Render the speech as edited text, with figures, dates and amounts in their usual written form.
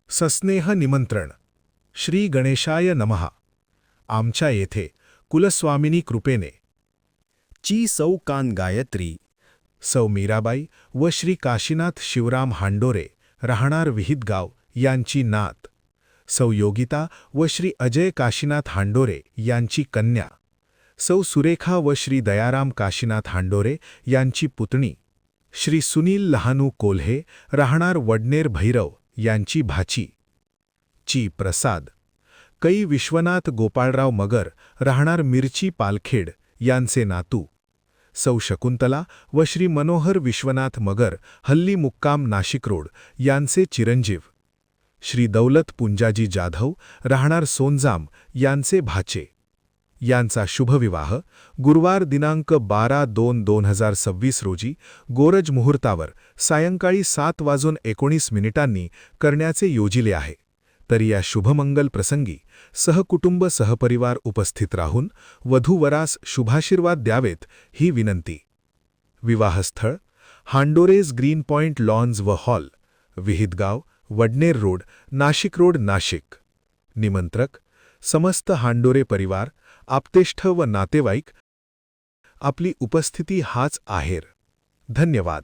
सस्नेह निमंत्रण. श्री गणेशाय नमः. आमच्या येथे कुलस्वामिनी कृपेने ची सौ कान गायत्री, सौ मीराबाई व श्री काशीनाथ शिवराम हांडोरे राहणार विहितगाव यांची नात, सौ योगिता व श्री अजय काशीनाथ हांडोरे यांची कन्या, सौ सुरेखा व श्री दयाराम काशीनाथ हांडोरे यांची पुतणी, श्री सुनील लहानू कोल्हे राहणार वडनेर भैरव यांची भाची, ची प्रसाद, कै विश्वनाथ गोपाळराव मगर राहणार मिरची पालखेड यांचे नातू, सौ शकुंतला व श्री मनोहर विश्वनाथ मगर हल्ली मुक्काम नाशिक रोड यांचे चिरंजीव, श्री दौलत पुंजाजी जाधव राहणार सोनजाम यांचे भाचे, यांचा शुभविवाह गुरुवार दिनांक 12/2/2026 रोजी गोरज मुहूर्तावर सायंकाळी 7:19 करण्याचे योजिले आहे. तर या शुभमंगल प्रसंगी सहकुटुंब सहपरिवार उपस्थित राहून वधूवरास शुभाशीर्वाद द्यावेत ही विनंती. विवाहस्थळ हांडोरेज ग्रीन पॉइंट लॉन्स व hall, Vihitgaon, Wadner road, Nashik road, Nashik. निमंत्रक समस्त हांडोरे परिवार, आप्तेष्ट व नातेवाईक. आपली उपस्थिती हाच आहेर. धन्यवाद.